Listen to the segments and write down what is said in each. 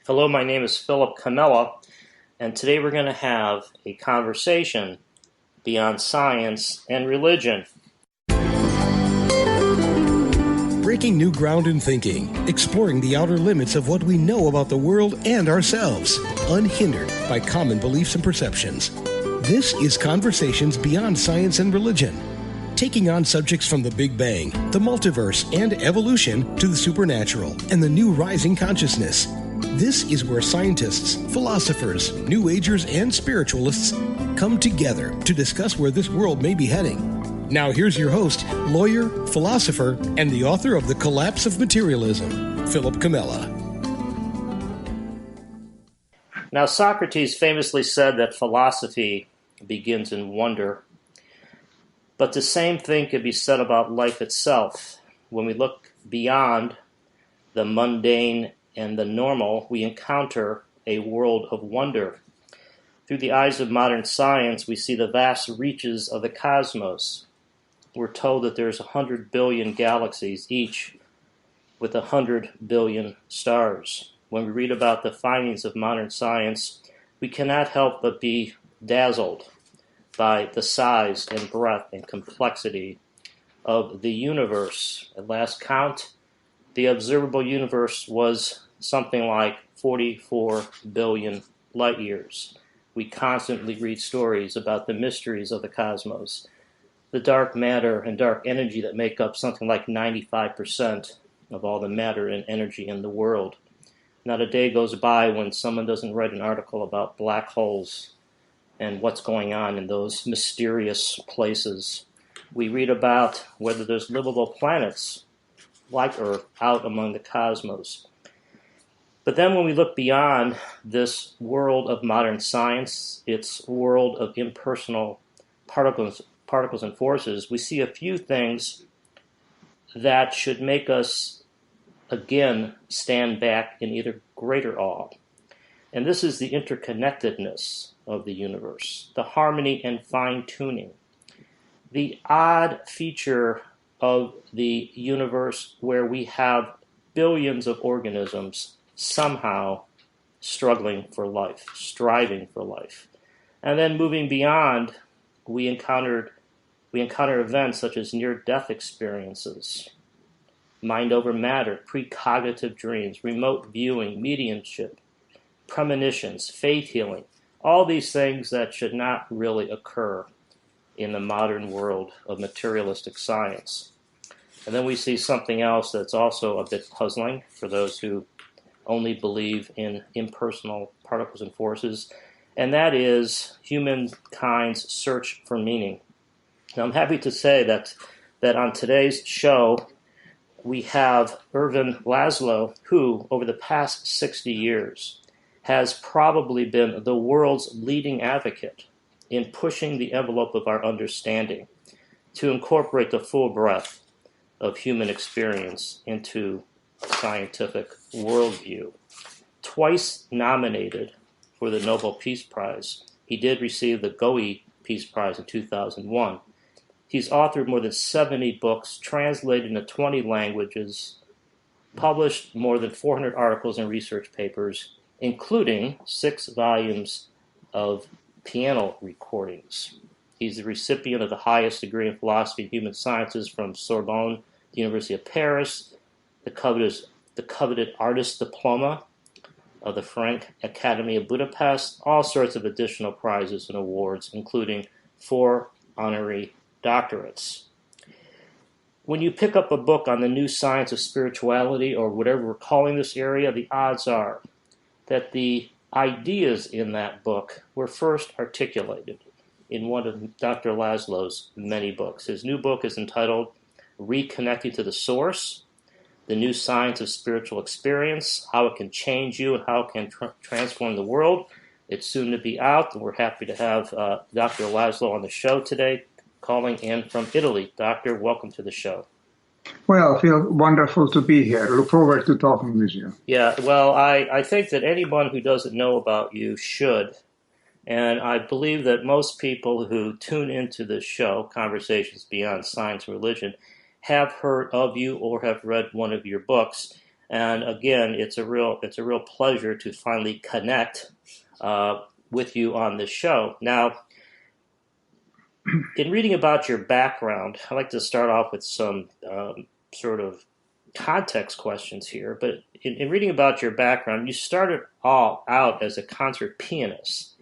Hello, my name is Philip Camella, and today we're going to have a conversation beyond science and religion. Breaking new ground in thinking, exploring the outer limits of what we know about the world and ourselves, unhindered by common beliefs and perceptions. This is Conversations Beyond Science and Religion, taking on subjects from the Big Bang, the multiverse, and evolution to the supernatural and the new rising consciousness. This is where scientists, philosophers, New Agers, and spiritualists come together to discuss where this world may be heading. Now here's your host, lawyer, philosopher, and the author of The Collapse of Materialism, Philip Camella. Now, Socrates famously said that philosophy begins in wonder, but the same thing could be said about life itself. When we look beyond the mundane and the normal, we encounter a world of wonder. Through the eyes of modern science, we see the vast reaches of the cosmos. We're told that there's 100 billion galaxies, each with 100 billion stars. When we read about the findings of modern science, we cannot help but be dazzled by the size and breadth and complexity of the universe. At last count, the observable universe was something like 44 billion light years. We constantly read stories about the mysteries of the cosmos, the dark matter and dark energy that make up something like 95% of all the matter and energy in the world. Not a day goes by when someone doesn't write an article about black holes and what's going on in those mysterious places. We read about whether there's livable planets like Earth out among the cosmos. But then when we look beyond this world of modern science, its world of impersonal particles and forces, we see a few things that should make us again stand back in either greater awe. And this is the interconnectedness of the universe, the harmony and fine-tuning, the odd feature of the universe where we have billions of organisms somehow struggling for life, striving for life. And then moving beyond, we encounter events such as near-death experiences, mind over matter, precognitive dreams, remote viewing, mediumship, premonitions, faith healing, all these things that should not really occur in the modern world of materialistic science. And then we see something else that's also a bit puzzling for those who only believe in impersonal particles and forces, and that is humankind's search for meaning. Now, I'm happy to say that on today's show, we have Ervin Laszlo, who, over the past 60 years, has probably been the world's leading advocate in pushing the envelope of our understanding to incorporate the full breadth of human experience into a scientific worldview. Twice nominated for the Nobel Peace Prize, he did receive the Nobel Peace Prize in 2001. He's authored more than 70 books, translated into 20 languages, published more than 400 articles and research papers, including 6 volumes of piano recordings. He's the recipient of the highest degree in philosophy and human sciences from Sorbonne, the University of Paris, the coveted artist diploma of the French Academy of Budapest, all sorts of additional prizes and awards, including 4 honorary doctorates. When you pick up a book on the new science of spirituality, or whatever we're calling this area, the odds are that the ideas in that book were first articulated in one of Dr. Laszlo's many books. His new book is entitled Reconnecting to the Source, The New Science of Spiritual Experience, How It Can Change You and How It Can Transform the World. It's soon to be out, and we're happy to have Dr. Laszlo on the show today, calling in from Italy. Doctor, welcome to the show. Well, I feel wonderful to be here. Look forward to talking with you. Yeah, well, I think that anyone who doesn't know about you should. And I believe that most people who tune into this show, Conversations Beyond Science and Religion, have heard of you or have read one of your books. And again, it's a real pleasure to finally connect with you on this show. Now, in reading about your background, I'd like to start off with some sort of context questions here. But in reading about your background, you started all out as a concert pianist,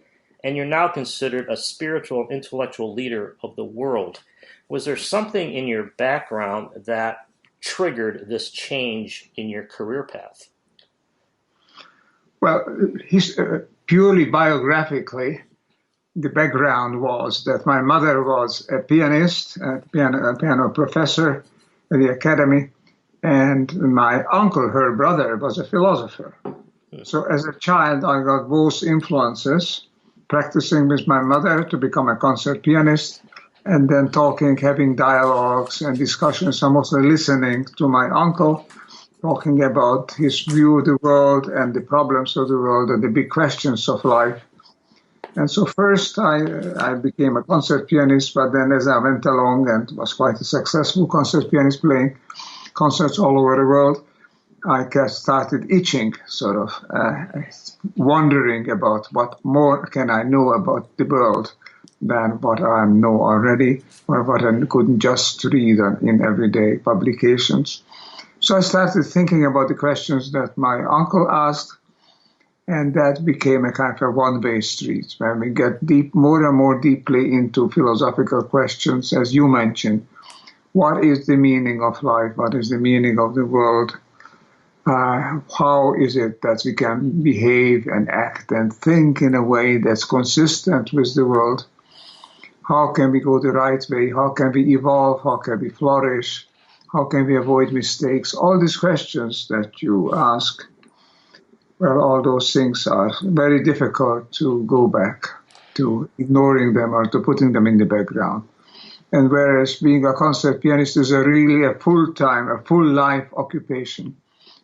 and you're now considered a spiritual, intellectual leader of the world. Was there something in your background that triggered this change in your career path? Well, purely biographically, the background was that my mother was a pianist, a piano professor at the academy, and my uncle, her brother, was a philosopher. So as a child, I got both influences, practicing with my mother to become a concert pianist, and then talking, having dialogues and discussions. I'm also listening to my uncle, talking about his view of the world and the problems of the world and the big questions of life. And so first I became a concert pianist, but then as I went along and was quite a successful concert pianist playing concerts all over the world, I started itching, sort of wondering about what more can I know about the world than what I know already or what I couldn't just read in everyday publications. So I started thinking about the questions that my uncle asked, and that became a kind of a one-way street where we get more and more deeply into philosophical questions, as you mentioned. What is the meaning of life? What is the meaning of the world? How is it that we can behave and act and think in a way that's consistent with the world? How can we go the right way? How can we evolve? How can we flourish? How can we avoid mistakes? All these questions that you ask, well, all those things are very difficult to go back to ignoring them or to putting them in the background. And whereas being a concert pianist is really a full-time, a full-life occupation,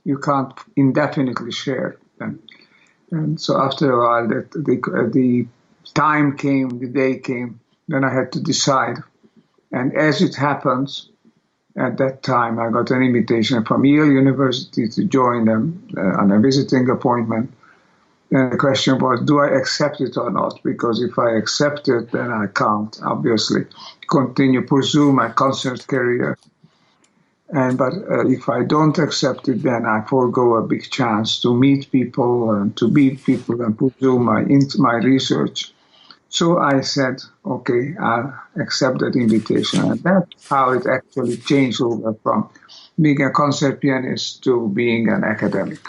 you can't indefinitely share them. And so after a while, the time came, the day came, then I had to decide. And as it happens, at that time, I got an invitation from Yale University to join them on a visiting appointment. And the question was, do I accept it or not? Because if I accept it, then I can't, obviously, pursue my concert career. But if I don't accept it, then I forego a big chance to meet people and to meet people and pursue my research. So I said, okay, I'll accept that invitation. And that's how it actually changed over from being a concert pianist to being an academic.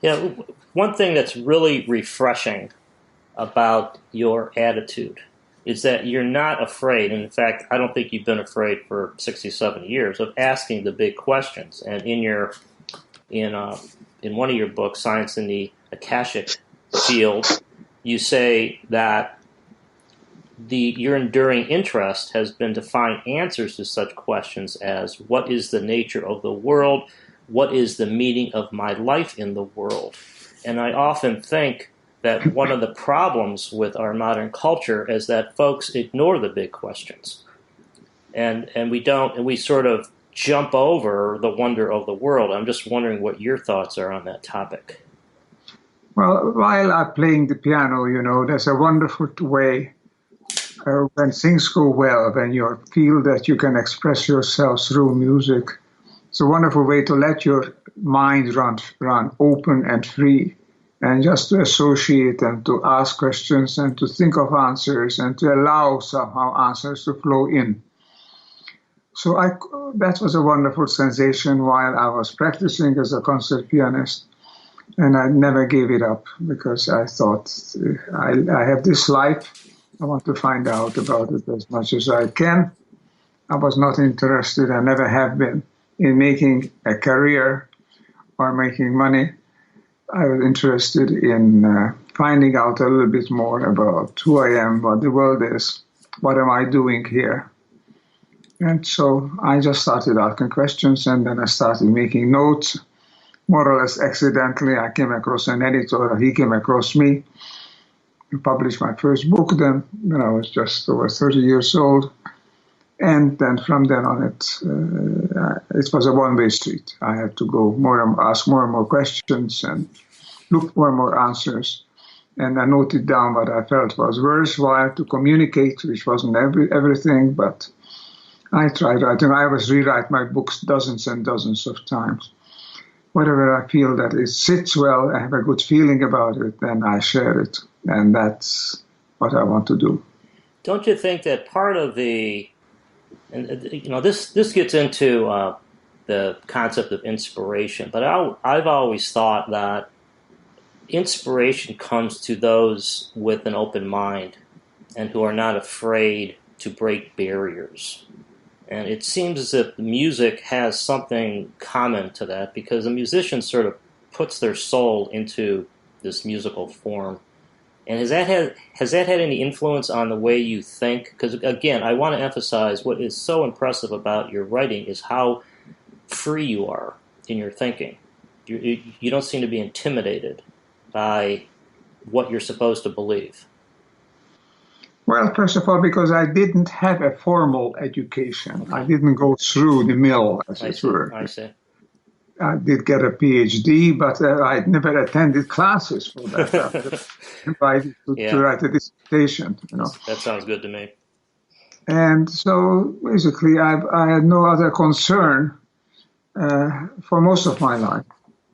Yeah, one thing that's really refreshing about your attitude is that you're not afraid. And in fact, I don't think you've been afraid for 67 years of asking the big questions. And in one of your books, Science in the Akashic Field, you say that your enduring interest has been to find answers to such questions as what is the nature of the world, what is the meaning of my life in the world. And I often think that one of the problems with our modern culture is that folks ignore the big questions, and we sort of jump over the wonder of the world. I'm just wondering what your thoughts are on that topic. Well, while I'm playing the piano, there's a wonderful way when things go well, when you feel that you can express yourself through music. It's a wonderful way to let your mind run open and free, and just to associate and to ask questions and to think of answers and to allow somehow answers to flow in. So that was a wonderful sensation while I was practicing as a concert pianist. And I never gave it up because I thought, I have this life. I want to find out about it as much as I can. I was not interested, I never have been, in making a career or making money. I was interested in finding out a little bit more about who I am, what the world is, what am I doing here. And so I just started asking questions, and then I started making notes. More or less accidentally, I came across an editor, he came across me. I published my first book then, when I was just over 30 years old. And then from then on, it was a one-way street. I had to go ask more and more questions and look for more answers. And I noted down what I felt was worthwhile to communicate, which wasn't everything, but I tried writing. I always rewrite my books dozens and dozens of times. Whatever I feel that it sits well, I have a good feeling about it, then I share it. And that's what I want to do. Don't you think that part of the, and this gets into the concept of inspiration, but I've always thought that inspiration comes to those with an open mind and who are not afraid to break barriers. And it seems as if music has something common to that, because a musician sort of puts their soul into this musical form. And has that had any influence on the way you think? Because again, I want to emphasize what is so impressive about your writing is how free you are in your thinking. You don't seem to be intimidated by what you're supposed to believe. Well, first of all, because I didn't have a formal education. Okay. I didn't go through the mill, as it were. I see. I did get a PhD, but I never attended classes for that. I was invited to write a dissertation. That sounds good to me. And so basically, I had no other concern for most of my life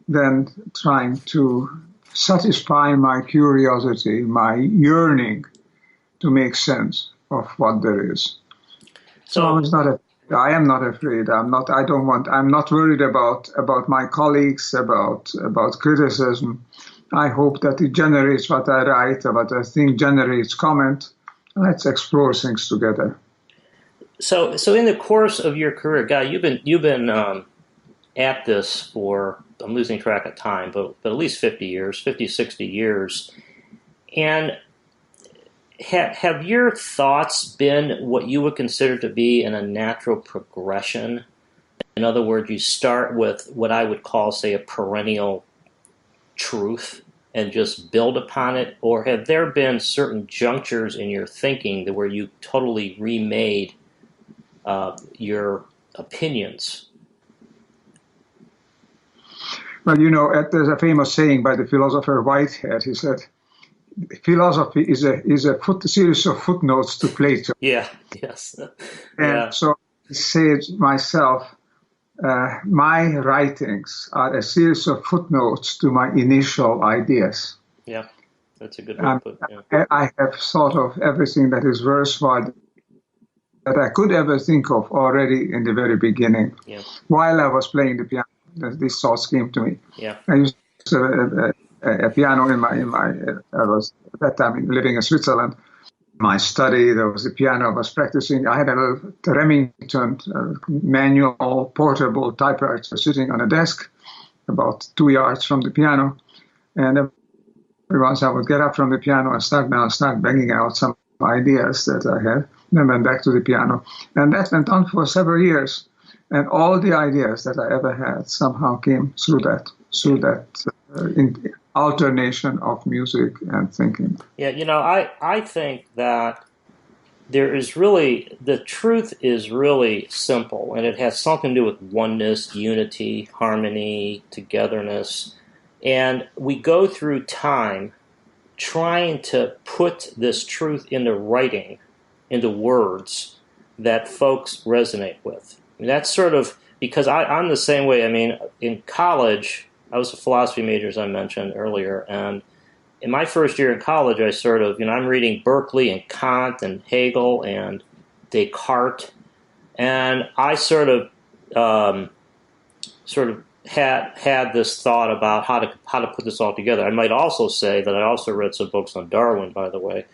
than trying to satisfy my curiosity, my yearning to make sense of what there is. So I am not afraid. I'm not worried about my colleagues, about criticism. I hope that it generates what I write, what I think generates comment. Let's explore things together. So in the course of your career, Guy, you've been at this for, I'm losing track of time, but at least 50, 60 years. And have your thoughts been what you would consider to be in a natural progression? In other words, you start with what I would call, say, a perennial truth and just build upon it? Or have there been certain junctures in your thinking where you totally remade your opinions? Well, there's a famous saying by the philosopher Whitehead. He said, philosophy is a series of footnotes to Plato. Yeah, yes. And so I said myself, my writings are a series of footnotes to my initial ideas. Yeah, that's a good way to put it. Yeah. I have thought of everything that is worthwhile that I could ever think of already in the very beginning. Yeah. While I was playing the piano, these thoughts came to me. Yeah. I used to a piano I was at that time living in Switzerland. My study, there was a piano I was practicing. I had a little Remington manual portable typewriter sitting on a desk about 2 yards from the piano. And every once I would get up from the piano and start banging out some ideas that I had, then went back to the piano. And that went on for several years. And all the ideas that I ever had somehow came through that alternation of music and thinking. Yeah, I think that the truth is really simple, and it has something to do with oneness, unity, harmony, togetherness. And we go through time trying to put this truth into writing, into words that folks resonate with. And that's sort of, because I'm the same way. I mean, in college, I was a philosophy major, as I mentioned earlier, and in my first year in college, I sort of, I'm reading Berkeley and Kant and Hegel and Descartes, and I sort of had this thought about how to put this all together. I might also say that I also read some books on Darwin, by the way,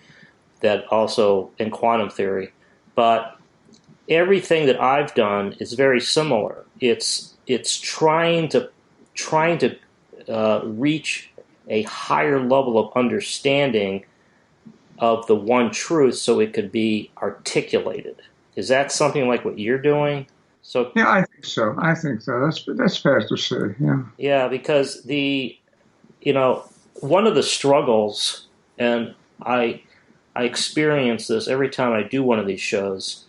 that also in quantum theory, but everything that I've done is very similar. It's trying to reach a higher level of understanding of the one truth so it could be articulated. Is that something like what you're doing? So yeah, I think so. That's fair to say. Yeah. Yeah, because one of the struggles, and I experience this every time I do one of these shows,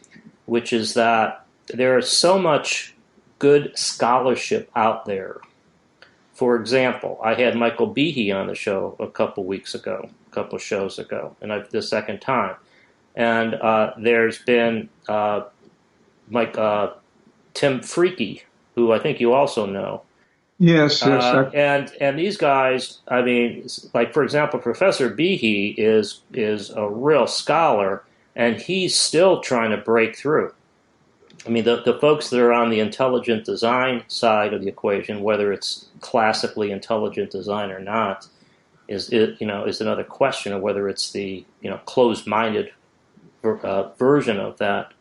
which is that there is so much good scholarship out there. For example, I had Michael Behe on the show a couple shows ago, and the second time. And there's been Tim Freaky, who I think you also know. Yes. And these guys, I mean, like for example, Professor Behe is a real scholar, and he's still trying to break through. I mean, the folks that are on the intelligent design side of the equation, whether it's classically intelligent design or not, is another question of whether it's the closed-minded version of that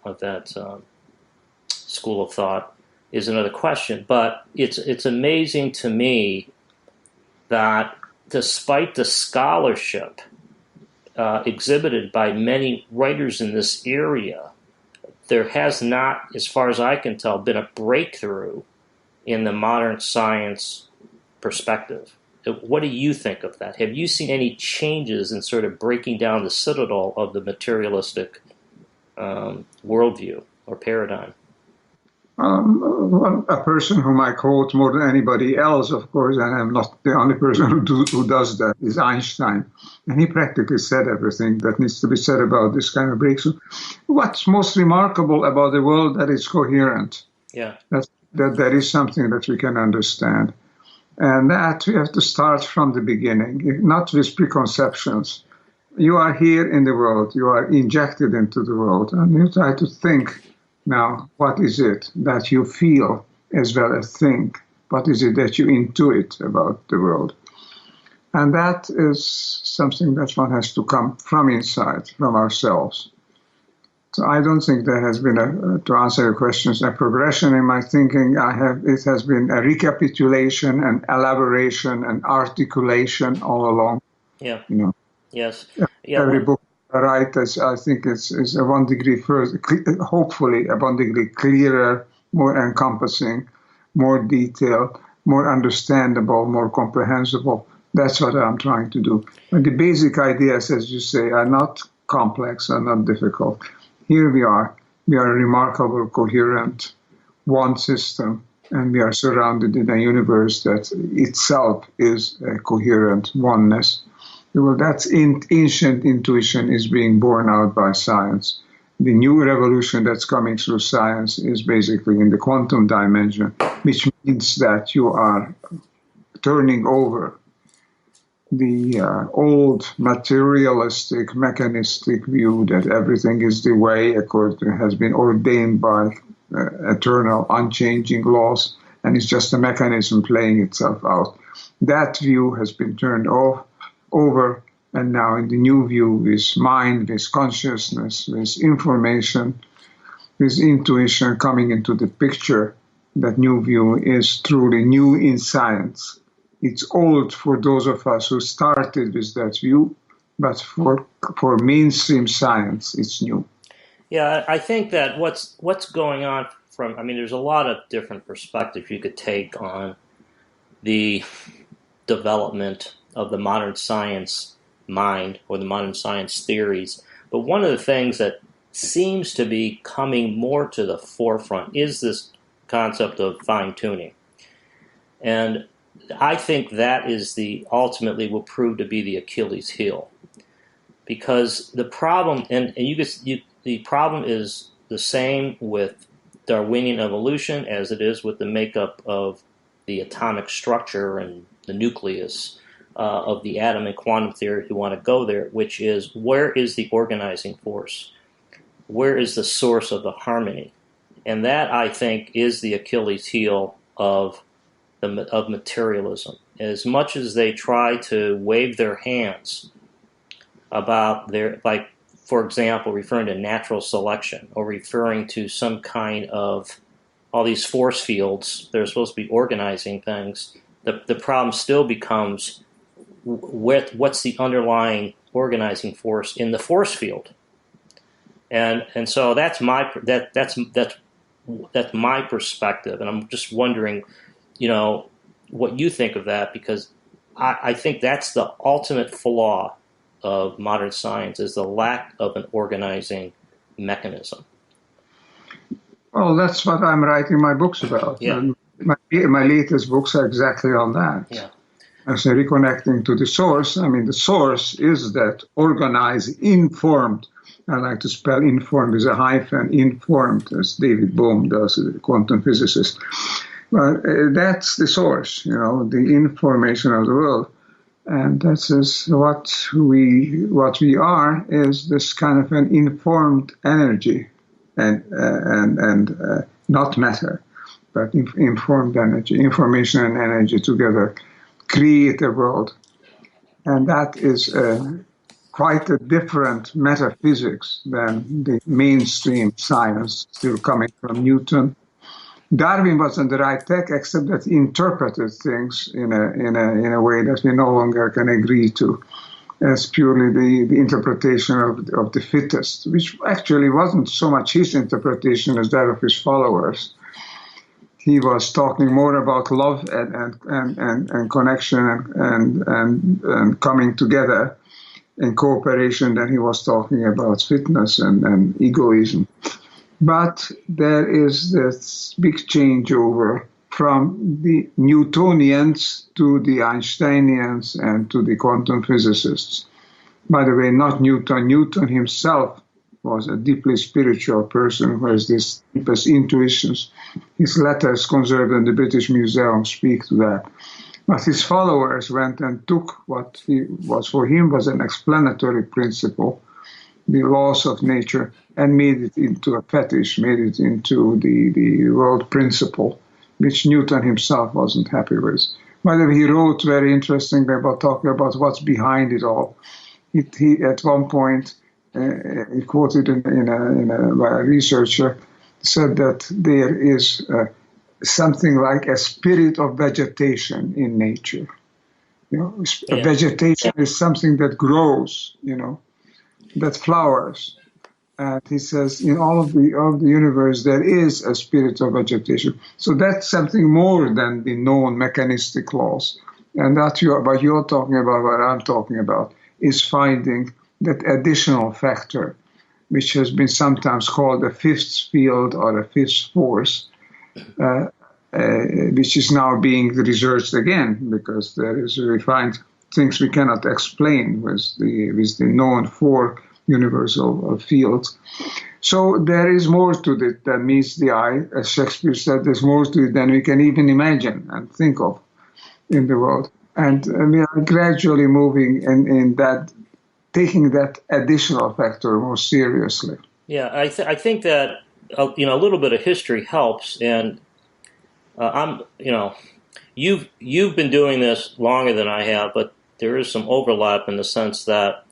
school of thought is another question. But it's amazing to me that despite the scholarship exhibited by many writers in this area, there has not, as far as I can tell, been a breakthrough in the modern science perspective. What do you think of that? Have you seen any changes in sort of breaking down the citadel of the materialistic worldview or paradigm? A person whom I quote more than anybody else, of course, and I'm not the only person who does that, is Einstein. And he practically said everything that needs to be said about this kind of breakthrough. What's most remarkable about the world, that it's coherent. Yeah. That is something that we can understand. And that we have to start from the beginning, not with preconceptions. You are here in the world. You are injected into the world. And you try to think, now, what is it that you feel as well as think? What is it that you intuit about the world? And that is something that one has to come from inside, from ourselves. So I don't think there has been, to answer your questions, a progression in my thinking. It has been a recapitulation and elaboration and articulation all along. Yeah. Yes. Yeah. Every book I write, I think is a 1 degree further, hopefully a 1 degree clearer, more encompassing, more detailed, more understandable, more comprehensible. That's what I'm trying to do. And the basic ideas, as you say, are not complex, are not difficult. Here we are. We are a remarkable, coherent, one system, and we are surrounded in a universe that itself is a coherent oneness. Well, that's ancient intuition is being borne out by science. The new revolution that's coming through science is basically in the quantum dimension, which means that you are turning over the old materialistic, mechanistic view that everything is the way has been ordained by eternal, unchanging laws, and it's just a mechanism playing itself out. That view has been turned over, and now in the new view, with mind, with consciousness, with information, with intuition coming into the picture, that new view is truly new in science. It's old for those of us who started with that view, but for mainstream science, it's new. Yeah, I think that what's going on there's a lot of different perspectives you could take on the development of the modern science mind or the modern science theories. But one of the things that seems to be coming more to the forefront is this concept of fine-tuning. And I think that is ultimately will prove to be the Achilles heel. Because the problem, the problem is the same with Darwinian evolution as it is with the makeup of the atomic structure and the nucleus of the atom and quantum theory, if you want to go there, which is, where is the organizing force? Where is the source of the harmony? And that, I think, is the Achilles heel of materialism. As much as they try to wave their hands about for example, referring to natural selection or referring to some kind of all these force fields that are supposed to be organizing things, the problem still becomes what's the underlying organizing force in the force field, and so that's my perspective, and I'm just wondering, what you think of that, because I think that's the ultimate flaw of modern science, is the lack of an organizing mechanism. Well, that's what I'm writing my books about. Yeah. And my latest books are exactly on that. Yeah. As a reconnecting to the source, I mean, the source is that organized, informed. I like to spell informed with a hyphen, informed, as David Bohm does, the quantum physicist. But that's the source, the information of the world. And that is what we are, is this kind of an informed energy, and not matter, but informed energy, information and energy together create a world. And that is quite a different metaphysics than the mainstream science still coming from Newton. Darwin was on the right track, except that he interpreted things in a way that we no longer can agree to, as purely the interpretation of the fittest, which actually wasn't so much his interpretation as that of his followers. He was talking more about love and connection and coming together in cooperation than he was talking about fitness and egoism. But there is this big changeover from the Newtonians to the Einsteinians and to the quantum physicists. By the way, not Newton. Newton himself was a deeply spiritual person who has these deepest intuitions. His letters conserved in the British Museum speak to that. But his followers went and took what was for him was an explanatory principle, the laws of nature, and made it into a fetish, made it into the world principle, which Newton himself wasn't happy with. By the way, he wrote very interestingly about talking about what's behind it all. He at one point, he quoted by a researcher, said that there is something like a spirit of vegetation in nature. Vegetation is something that grows, that flowers. And he says, in all of the universe, there is a spirit of vegetation. So that's something more than the known mechanistic laws. And that's what you're talking about, what I'm talking about, is finding that additional factor, which has been sometimes called a fifth field or a fifth force, which is now being researched again, because we find things we cannot explain with the known four universal fields. So there is more to it than meets the eye. As Shakespeare said, there's more to it than we can even imagine and think of in the world. And we are gradually moving in that, taking that additional factor more seriously. Yeah, I think that a little bit of history helps, and you've been doing this longer than I have, but there is some overlap in the sense that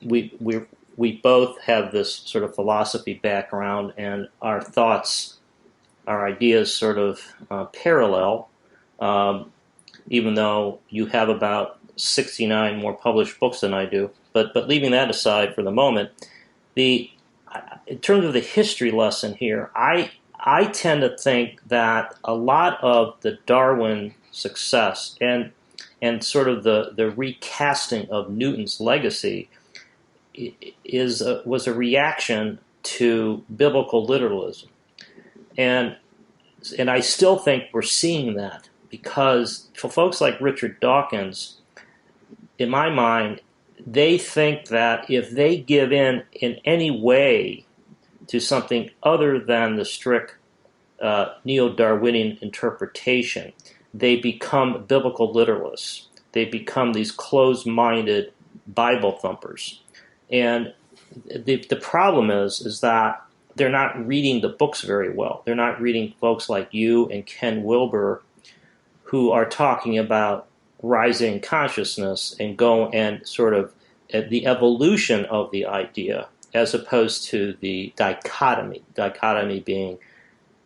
we both have this sort of philosophy background, and our thoughts, our ideas sort of parallel, even though you have about 69 more published books than I do. But leaving that aside for the moment, in terms of the history lesson here, I tend to think that a lot of the Darwin success and sort of the recasting of Newton's legacy was a reaction to biblical literalism, and I still think we're seeing that, because for folks like Richard Dawkins, in my mind, they think that if they give in any way to something other than the strict neo-Darwinian interpretation, they become biblical literalists. They become these closed-minded Bible thumpers. And the problem is that they're not reading the books very well. They're not reading folks like you and Ken Wilber, who are talking about rising consciousness and go and sort of the evolution of the idea, as opposed to the dichotomy being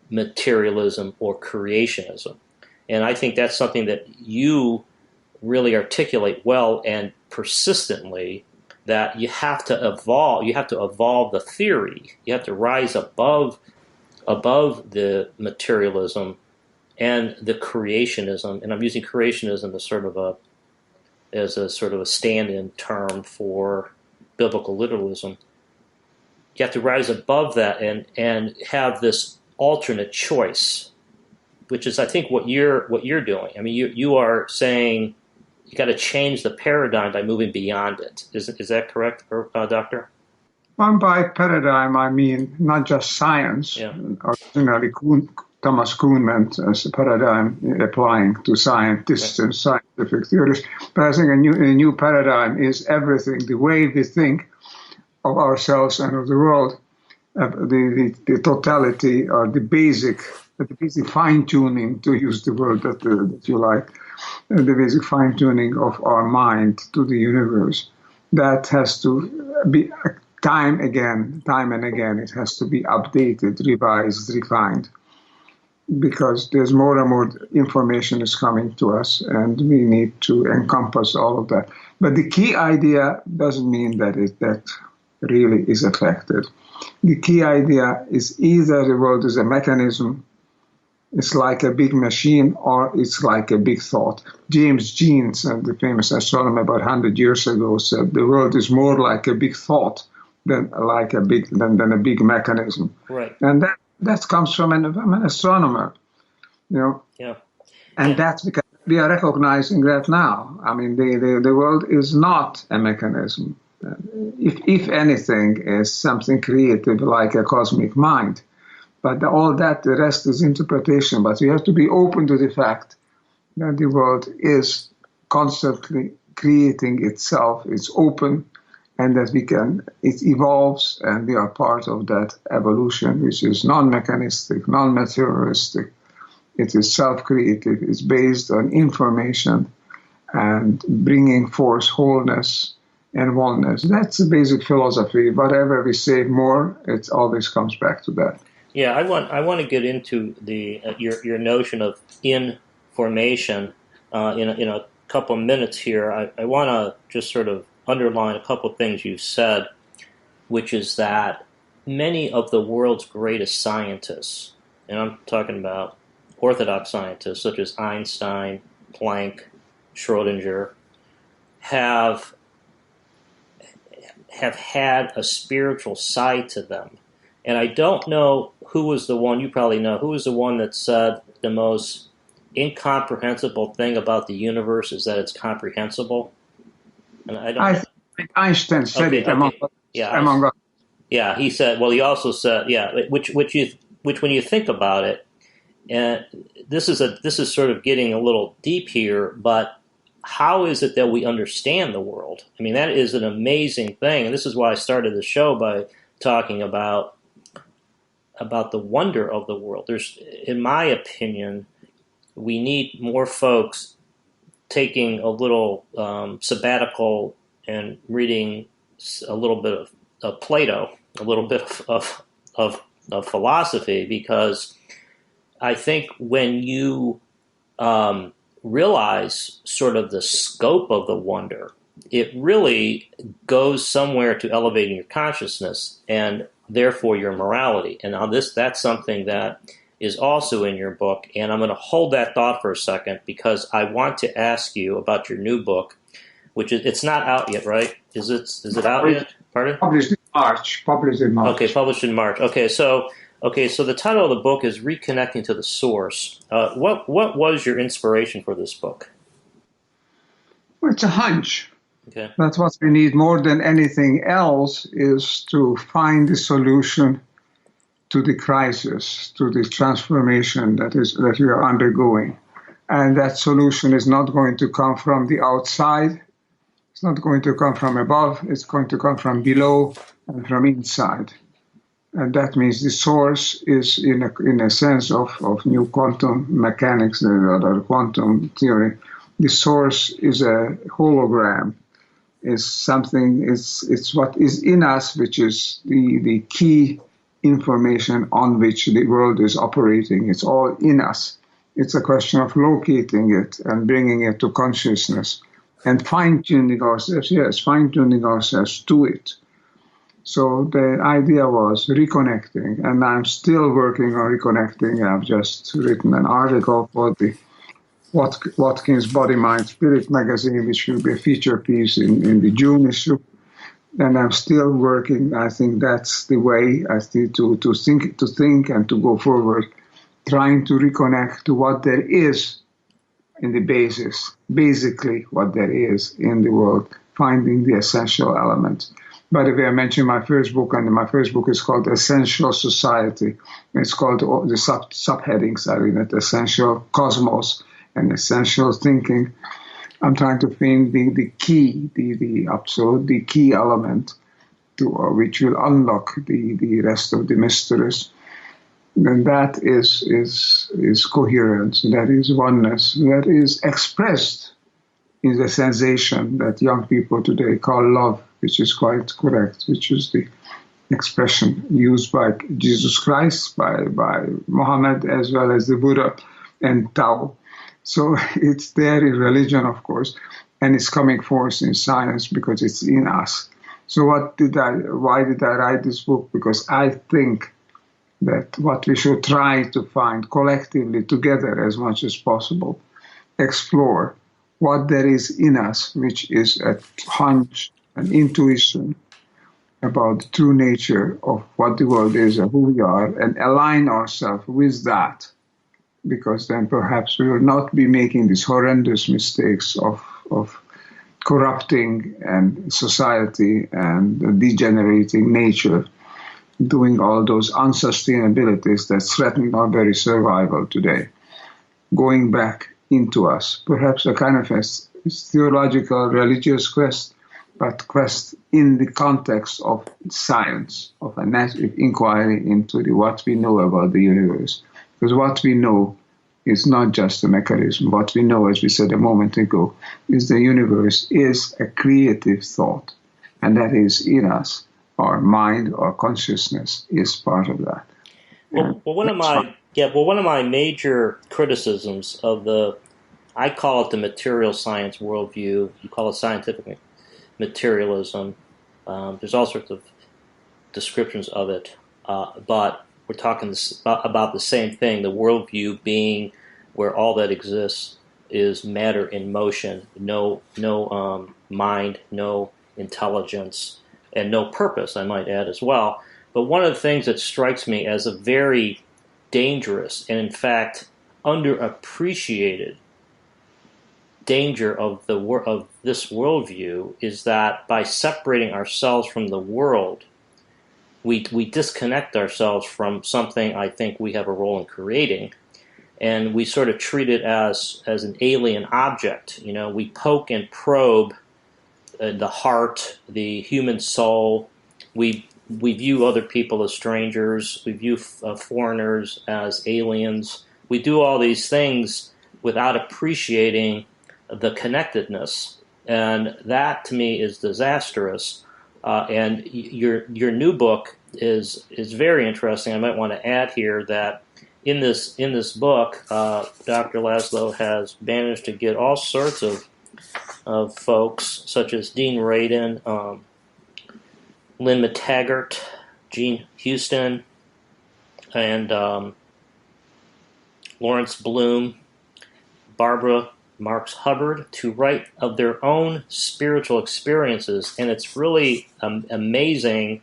materialism or creationism. And I think that's something that you really articulate well and persistently, that you have to evolve the theory. You have to rise above the materialism and the creationism. And I'm using creationism as a sort of a stand-in term for biblical literalism. you have to rise above that and have this alternate choice, which is, I think, what you're doing. I mean, you are saying you got to change the paradigm by moving beyond it. Is that correct, Doctor? Well, by paradigm, I mean not just science. Yeah. Originally, Thomas Kuhn meant as a paradigm applying to scientists and scientific theories. But I think a new paradigm is everything, the way we think of ourselves and of the world, the totality or the basic fine-tuning, to use the word that you like, the basic fine-tuning of our mind to the universe. That has to be time and again, it has to be updated, revised, refined, because there's more and more information is coming to us, and we need to encompass all of that. But the key idea doesn't mean that really is affected. The key idea is either the world is a mechanism, it's like a big machine, or it's like a big thought. James Jeans, the famous astronomer about 100 years ago, said the world is more like a big thought than a big mechanism. Right. And that comes from an astronomer, Yeah. And that's because we are recognizing that now. I mean, the world is not a mechanism. If anything, is something creative like a cosmic mind. But all that, the rest is interpretation. But you have to be open to the fact that the world is constantly creating itself. It's open, and that it evolves, and we are part of that evolution, which is non-mechanistic, non-materialistic. It is self-creative. It's based on information and bringing forth wholeness and oneness. That's the basic philosophy. Whatever we say more, it always comes back to that. Yeah, I want to get into the your notion of information in a couple of minutes here. I want to just sort of underline a couple of things you've said, which is that many of the world's greatest scientists, and I'm talking about orthodox scientists such as Einstein, Planck, Schrödinger, have had a spiritual side to them. And I don't know who was the one, you probably know, who was the one that said the most incomprehensible thing about the universe is that it's comprehensible? And I think Einstein said it among others. Yeah, he said, well, he also said, which when you think about it, and this is sort of getting a little deep here, but how is it that we understand the world? I mean, that is an amazing thing. And this is why I started the show by talking about the wonder of the world. There's, in my opinion, we need more folks taking a little sabbatical and reading a little bit of Plato, a little bit of philosophy, because I think when you realize sort of the scope of the wonder, it really goes somewhere to elevating your consciousness and therefore your morality. And now that's something that is also in your book, and I'm going to hold that thought for a second because I want to ask you about your new book, which it's not out yet, right? Is it out yet? Pardon? Published in March. Okay, published in March. Okay, so the title of the book is Reconnecting to the Source. What was your inspiration for this book? Well, it's a hunch. Okay. That's what we need more than anything else, is to find the solution to the crisis, to the transformation that we are undergoing. And that solution is not going to come from the outside. It's not going to come from above. It's going to come from below and from inside. And that means the source is, in a sense of new quantum mechanics or quantum theory, the source is a hologram. It's something. It's what is in us, which is the key information on which the world is operating. It's all in us. It's a question of locating it and bringing it to consciousness and fine-tuning ourselves. Yes, fine-tuning ourselves to it. So the idea was reconnecting, and I'm still working on reconnecting. I've just written an article for the Watkins Body, Mind, Spirit magazine, which will be a feature piece in the June issue. and I'm still working. I think that's the way I still to think and to go forward, trying to reconnect to what there is in the basis, basically what there is in the world, finding the essential elements. By the way, I mentioned my first book, and my first book is called Essential Society. It's called, the subheadings are in it, Essential Cosmos and Essential Thinking. I'm trying to find the key, the absolute, the key element to which will unlock the rest of the mysteries. And that is coherence, that is oneness, that is expressed in the sensation that young people today call love, which is quite correct, which is the expression used by Jesus Christ, by Muhammad, as well as the Buddha and Tao. So it's there in religion, of course, and it's coming forth in science because it's in us. So why did I write this book? Because I think that what we should try to find collectively together as much as possible, explore what there is in us, which is a hunch, an intuition about the true nature of what the world is and who we are, and align ourselves with that, because then perhaps we will not be making these horrendous mistakes of corrupting and society and degenerating nature, doing all those unsustainabilities that threaten our very survival today, going back into us, perhaps a kind of a theological, religious quest, but quest in the context of science, of a massive inquiry into what we know about the universe. Because what we know is not just a mechanism. What we know, as we said a moment ago, is the universe is a creative thought, and that is in us. Our mind, our consciousness is part of that. Well, one of my major criticisms of I call it the material science worldview. You call it scientific materialism. There's all sorts of descriptions of it, but we're talking about the same thing. The worldview being where all that exists is matter in motion, no mind, no intelligence, and no purpose, I might add as well. But one of the things that strikes me as a very dangerous and, in fact, underappreciated danger of this worldview is that by separating ourselves from the world, we disconnect ourselves from something I think we have a role in creating, and we sort of treat it as an alien object. You know, we poke and probe the heart, the human soul. We view other people as strangers. We view foreigners as aliens. We do all these things without appreciating the connectedness, and that to me is disastrous. And your new book is very interesting. I might want to add here that in this book, Dr. Laszlo has managed to get all sorts of folks such as Dean Radin, Lynn McTaggart, Gene Houston, and Lawrence Bloom, Barbara Marx Hubbard to write of their own spiritual experiences, and it's really amazing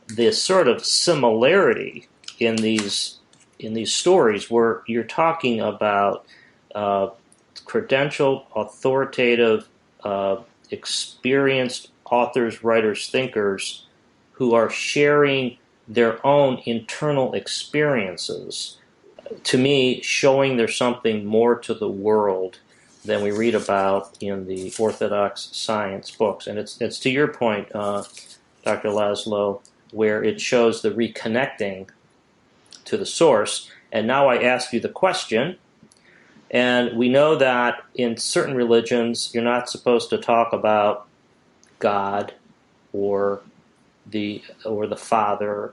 the sort of similarity in these stories where you're talking about credentialed, authoritative, experienced authors, writers, thinkers who are sharing their own internal experiences, to me, showing there's something more to the world than we read about in the orthodox science books. And it's to your point, Dr. Laszlo, where it shows the reconnecting to the source. And now I ask you the question, and we know that in certain religions you're not supposed to talk about God or the Father.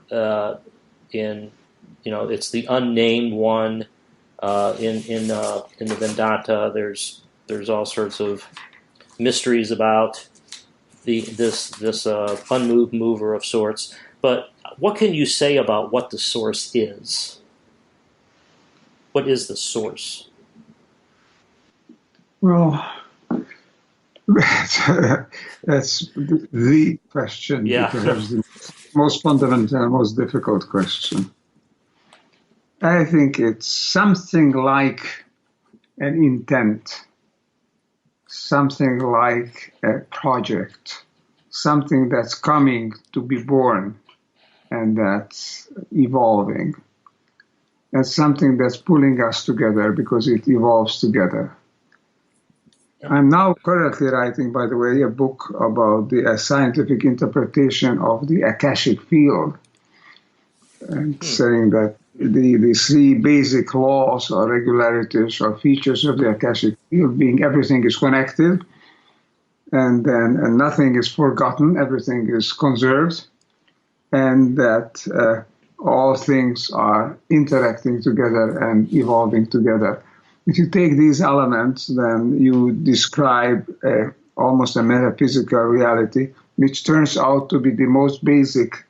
It's the unnamed one. In the Vedanta, there's all sorts of mysteries about this unmoved mover of sorts. But what can you say about what the source is? What is the source? Well, That's the question, Yeah. perhaps the most fundamental and most difficult question. I think it's something like an intent, something like a project, something that's coming to be born and that's evolving. That's something that's pulling us together because it evolves together. I'm now currently writing, by the way, a book about the scientific interpretation of the Akashic field, and saying that the three basic laws or regularities or features of the Akashic field being everything is connected, and nothing is forgotten, everything is conserved, and that all things are interacting together and evolving together. If you take these elements, then you describe almost a metaphysical reality, which turns out to be the most basic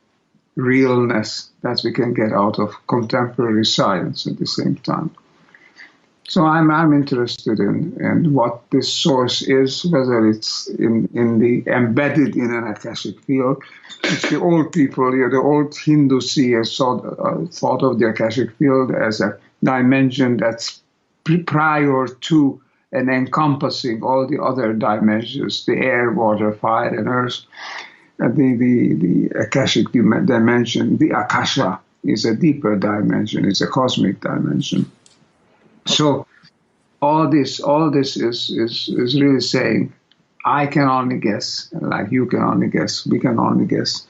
realness that we can get out of contemporary science at the same time. So I'm interested in what this source is, whether it's embedded in an Akashic field. It's the old people, the old Hindu seers thought of the Akashic field as a dimension that's prior to and encompassing all the other dimensions, the air, water, fire, and earth. The Akashic dimension, the Akasha, is a deeper dimension. It's a cosmic dimension. So all this is really saying, I can only guess, like you can only guess, we can only guess.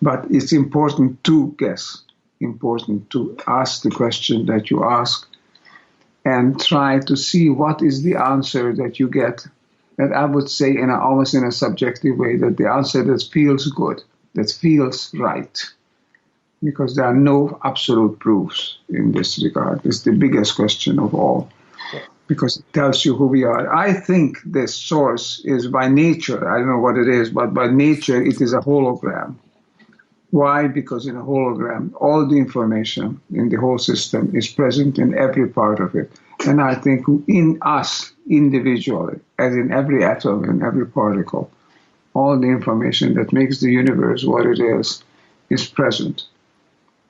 But it's important to guess, important to ask the question that you ask and try to see what is the answer that you get. That I would say almost in a subjective way, that the answer that feels good, that feels right. Because there are no absolute proofs in this regard. It's the biggest question of all, because it tells you who we are. I think this source is by nature, I don't know what it is, but by nature it is a hologram. Why? Because in a hologram, all the information in the whole system is present in every part of it. And I think in us individually, as in every atom and every particle, all the information that makes the universe what it is present.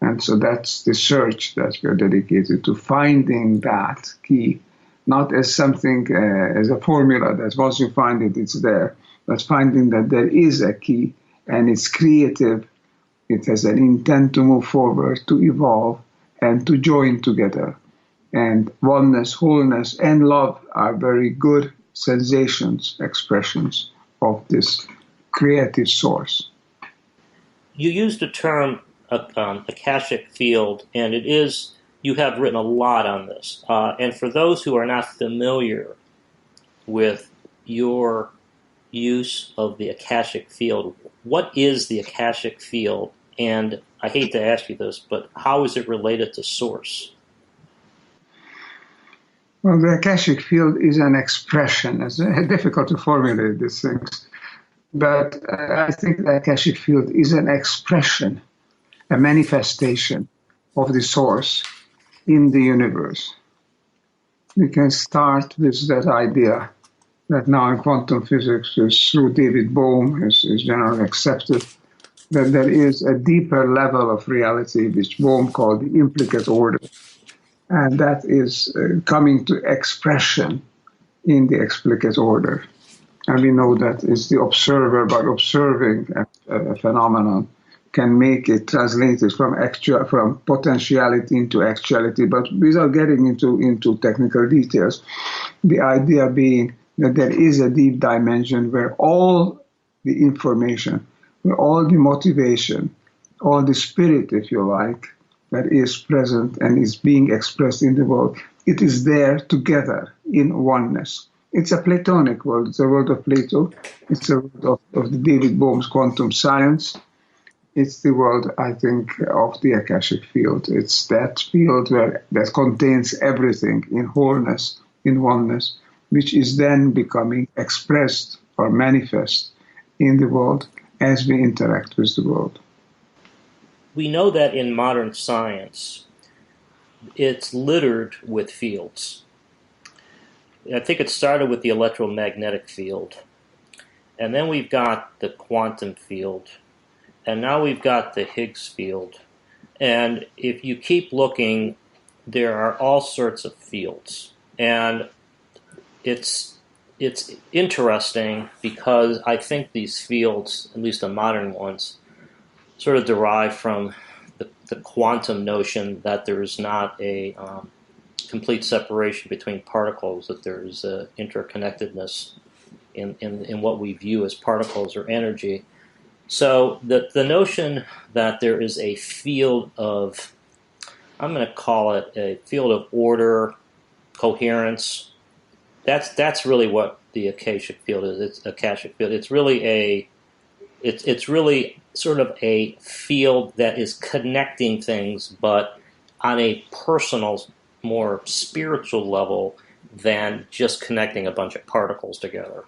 And so that's the search that we're dedicated to, finding that key, not as something, as a formula that once you find it, it's there, but finding that there is a key and it's creative, it has an intent to move forward, to evolve, and to join together. And oneness, wholeness, and love are very good sensations, expressions of this creative source. You used the term Akashic field, and you have written a lot on this. And for those who are not familiar with your use of the Akashic field, what is the Akashic field? And I hate to ask you this, but how is it related to source? Well, the Akashic field is an expression. It's difficult to formulate these things. But I think the Akashic field is an expression, a manifestation of the source in the universe. We can start with that idea that now in quantum physics is through David Bohm is generally accepted, that there is a deeper level of reality which Bohm called the implicate order. And that is coming to expression in the explicate order. And we know that it's the observer, by observing a phenomenon, can make it translated from potentiality into actuality. But without getting into technical details, the idea being that there is a deep dimension where all the information, where all the motivation, all the spirit, if you like, that is present and is being expressed in the world, it is there together in oneness. It's a Platonic world. It's a world of Plato. It's a world of the David Bohm's quantum science. It's the world, I think, of the Akashic field. It's that field that contains everything in wholeness, in oneness, which is then becoming expressed or manifest in the world as we interact with the world. We know that in modern science, it's littered with fields. I think it started with the electromagnetic field, and then we've got the quantum field, and now we've got the Higgs field. And if you keep looking, there are all sorts of fields. And it's interesting because I think these fields, at least the modern ones, sort of derive from the quantum notion that there is not a complete separation between particles, that there is interconnectedness in what we view as particles or energy. So the notion that there is a field of, I'm going to call it a field of order, coherence, that's really what the Akashic field is. It's Akashic field. It's really it's really sort of a field that is connecting things, but on a personal, more spiritual level than just connecting a bunch of particles together.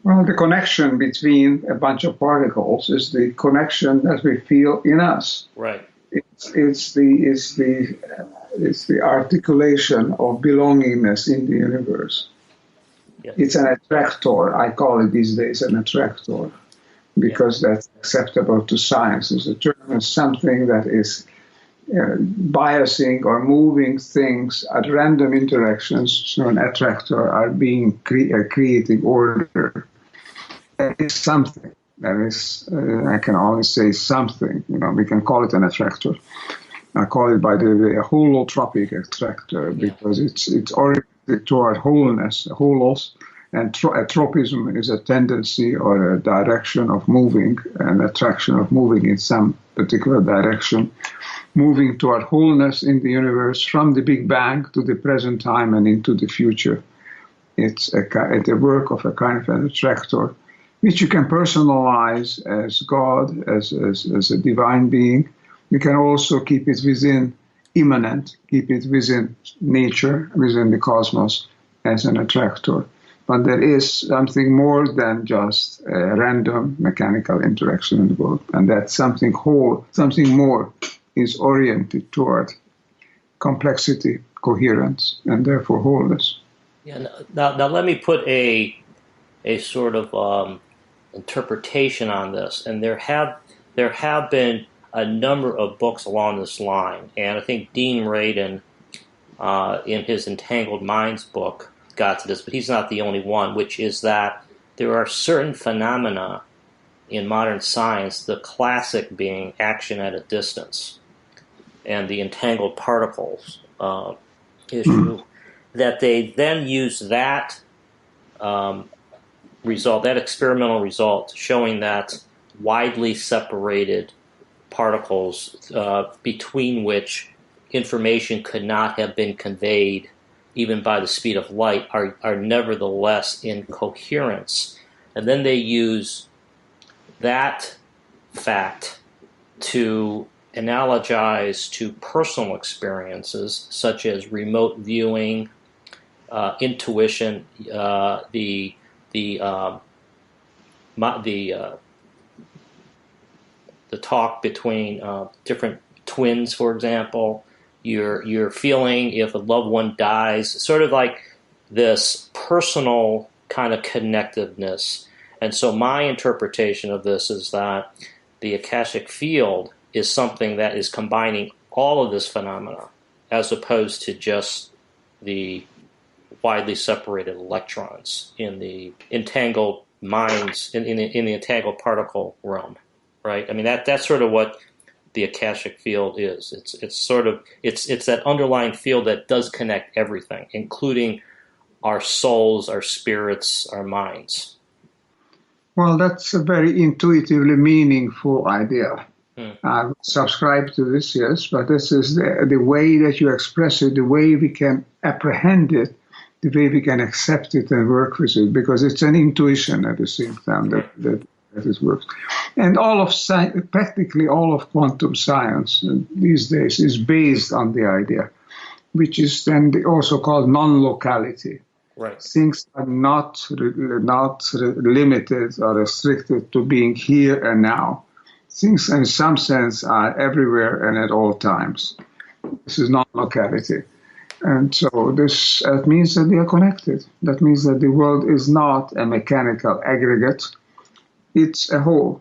Well, the connection between a bunch of particles is the connection that we feel in us. Right. It's the articulation of belongingness in the universe. Yes. It's an attractor. I call it these days an attractor because that's acceptable to science. It's a term of something that is biasing or moving things at random interactions. So an attractor are being creating order. It's something. That is, I can only say something. We can call it an attractor. I call it, by the way, a holotropic attractor because it's oriented toward wholeness, holos, and tropism is a tendency or a direction of moving, an attraction of moving in some particular direction, moving toward wholeness in the universe from the Big Bang to the present time and into the future. It's a work of a kind of an attractor, which you can personalize as God, as a divine being. You can also keep it within immanent, keep it within nature, within the cosmos as an attractor. But there is something more than just a random mechanical interaction in the world. And that something whole, something more is oriented toward complexity, coherence, and therefore wholeness. Yeah. Now let me put a sort of interpretation on this, and there have been a number of books along this line, and I think Dean Radin, in his Entangled Minds book, got to this, but he's not the only one, which is that there are certain phenomena in modern science, the classic being action at a distance, and the entangled particles issue, that they then use that result, that experimental result, showing that widely separated particles between which information could not have been conveyed even by the speed of light are nevertheless in coherence. And then they use that fact to analogize to personal experiences such as remote viewing, intuition, the talk between different twins, for example. You're feeling if a loved one dies, sort of like this personal kind of connectiveness. And so my interpretation of this is that the Akashic field is something that is combining all of this phenomena as opposed to just the widely separated electrons in the entangled minds, in the entangled particle realm, right? I mean, that's sort of what the Akashic field is. It's that underlying field that does connect everything, including our souls, our spirits, our minds. Well, that's a very intuitively meaningful idea. I subscribe to this, yes, but this is the way that you express it, the way we can apprehend it, the way we can accept it and work with it, because it's an intuition at the same time that it works. And practically all of quantum science these days is based on the idea, which is then also called non-locality. Right. Things are not limited or restricted to being here and now. Things, in some sense, are everywhere and at all times. This is non-locality. And so that means that they are connected. That means that the world is not a mechanical aggregate. It's a whole.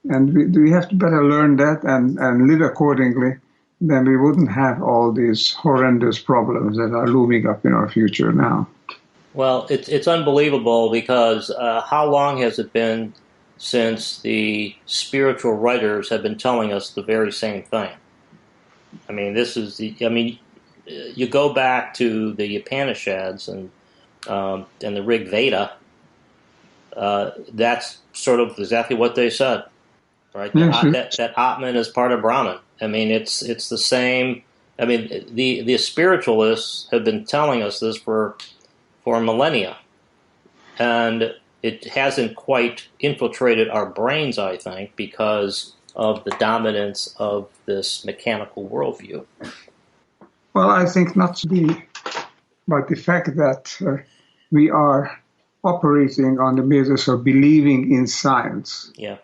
And we have to better learn that and live accordingly. Then we wouldn't have all these horrendous problems that are looming up in our future now. Well, it's unbelievable because how long has it been since the spiritual writers have been telling us the very same thing? I mean, you go back to the Upanishads and the Rig Veda. That's sort of exactly what they said, right? Yes. That Atman is part of Brahman. I mean, it's the same. I mean, the spiritualists have been telling us this for millennia, and it hasn't quite infiltrated our brains, I think, because of the dominance of this mechanical worldview. Well, I think not but the fact that we are operating on the basis of believing in science. Yeah.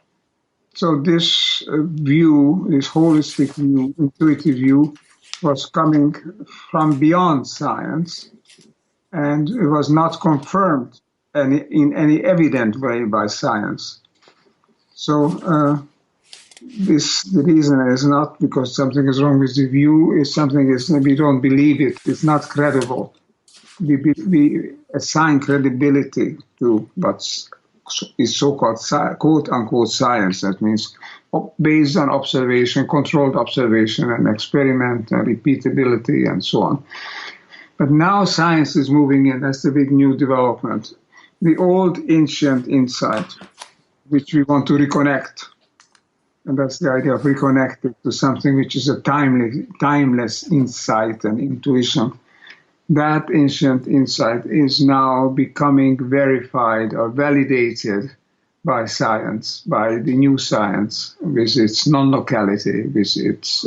So this view, this holistic view, intuitive view, was coming from beyond science, and it was not confirmed in any evident way by science. So the reason is not because something is wrong with the view, it's something is we don't believe it, it's not credible. We assign credibility to what is so-called quote-unquote science. That means based on observation, controlled observation and experiment and repeatability and so on. But now science is moving in. That's the big new development. The old ancient insight, which we want to reconnect. And that's the idea of reconnecting to something which is a timeless insight and intuition. That ancient insight is now becoming verified or validated by science, by the new science, with its non-locality, with its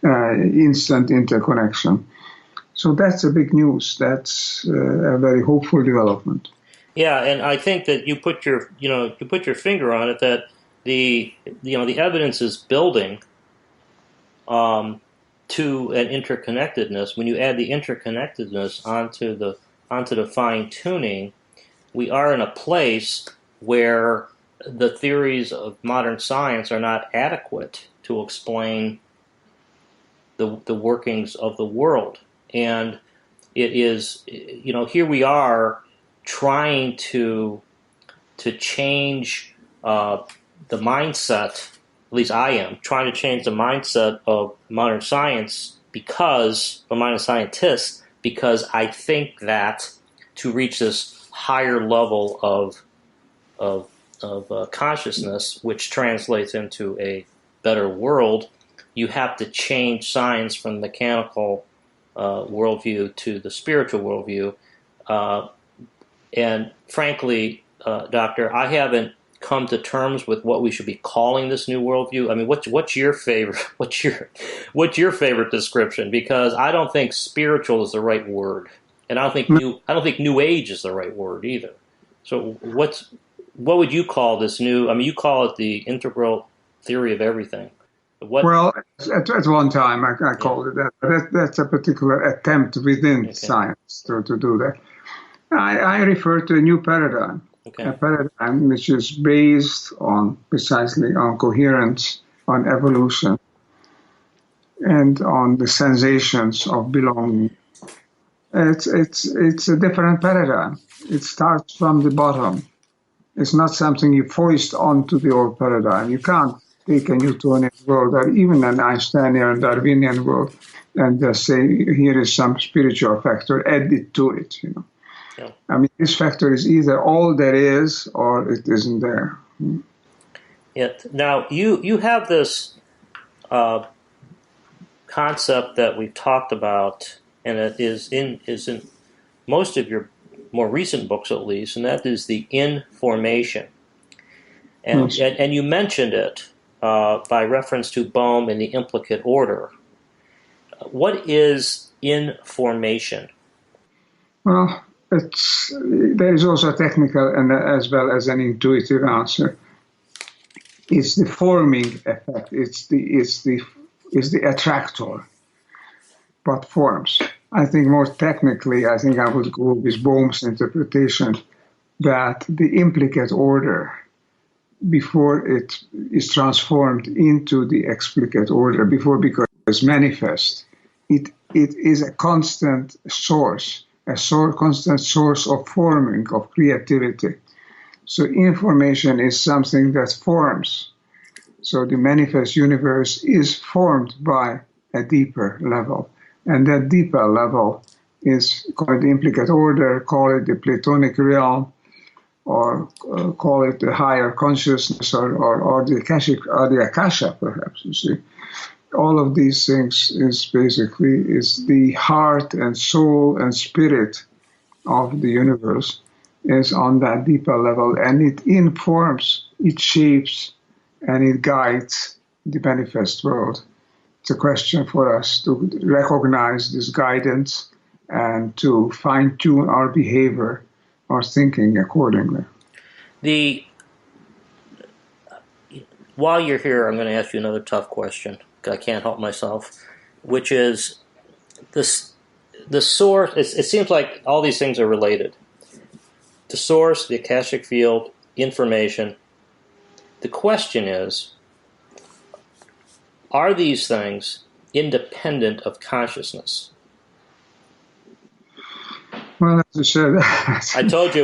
instant interconnection. So that's a big news. That's a very hopeful development. Yeah, and I think that you put your finger on it, that the evidence is building to an interconnectedness. When you add the interconnectedness onto the fine tuning, we are in a place where the theories of modern science are not adequate to explain the workings of the world. And it is, here we are trying to change the mindset. At least I am trying to change the mindset of modern science because I think that to reach this higher level of consciousness, which translates into a better world, you have to change science from the mechanical worldview to the spiritual worldview. And frankly, Doctor, I haven't come to terms with what we should be calling this new worldview. I mean, what's your favorite? What's your favorite description? Because I don't think spiritual is the right word, and I don't think new age is the right word either. So what would you call this new? I mean, you call it the integral theory of everything. Well, at one time I called it that. But that's a particular attempt within science to do that. I refer to a new paradigm. A paradigm which is based precisely on coherence, on evolution, and on the sensations of belonging. It's a different paradigm. It starts from the bottom. It's not something you foist onto the old paradigm. You can't take a Newtonian world or even an Einsteinian Darwinian world and just say, here is some spiritual factor, add it to it, Yeah. I mean, this factor is either all there is or it isn't there. Yeah. Now, you have this concept that we've talked about, and it is in most of your more recent books, at least, and that is the information. And and you mentioned it by reference to Bohm in the implicate order. What is information? Well, there is also a technical and as well as an intuitive answer. It's the forming effect. It's the attractor. What forms? I think more technically, I think I would go with Bohm's interpretation that the implicate order, before it is transformed into the explicate order, before it becomes manifest, it is a constant source, constant source of forming, of creativity. So information is something that forms. So the manifest universe is formed by a deeper level. And that deeper level is called the implicate order, call it the Platonic realm, or call it the higher consciousness, or the Akasha, perhaps, you see. All of these things is the heart and soul and spirit of the universe is on that deeper level, and it informs, it shapes, and it guides the manifest world. It's a question for us to recognize this guidance and to fine-tune our behavior, our thinking accordingly. While you're here, I'm going to ask you another tough question. I can't help myself, which is the source. It seems like all these things are related. The source, the Akashic field, information. The question is, are these things independent of consciousness? Well, as I said, I told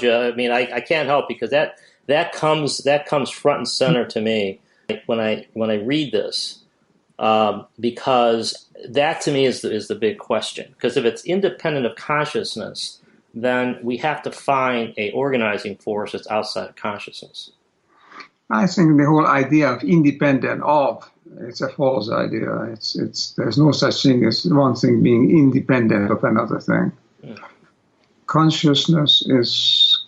you. I mean, I can't help because that comes front and center to me when I read this, because that to me is the big question. Because if it's independent of consciousness, then we have to find a organizing force that's outside of consciousness. I think the whole idea of independent of, it's a false idea. It's there's no such thing as one thing being independent of another thing. Yeah. Consciousness is,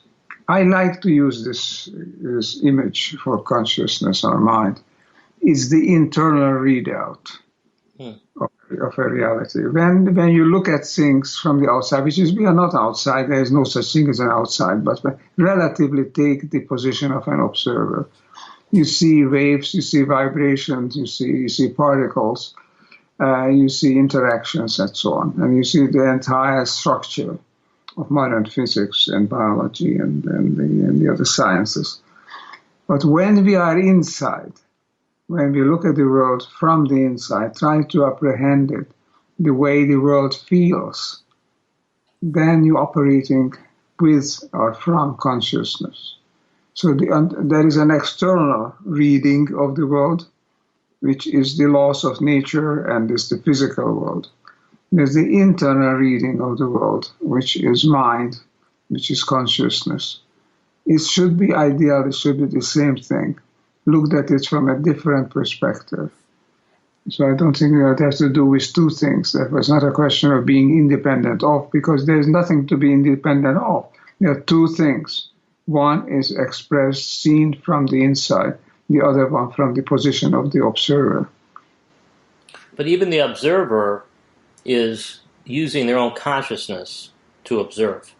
I like to use this image for consciousness or mind, is the internal readout of a reality. When you look at things from the outside, which is we are not outside, there is no such thing as an outside, but relatively take the position of an observer. You see waves, you see vibrations, you see particles, you see interactions and so on, and you see the entire structure of modern physics and biology and the other sciences. But when we are inside, when we look at the world from the inside, try to apprehend it the way the world feels, then you're operating with or from consciousness. So there is an external reading of the world, which is the laws of nature and is the physical world. There's the internal reading of the world, which is mind, which is consciousness. It should be ideal, it should be the same thing, looked at it from a different perspective. So I don't think that has to do with two things. That was not a question of being independent of, because there's nothing to be independent of. There are two things. One is expressed, seen from the inside, the other one from the position of the observer. But even the observer is using their own consciousness to observe.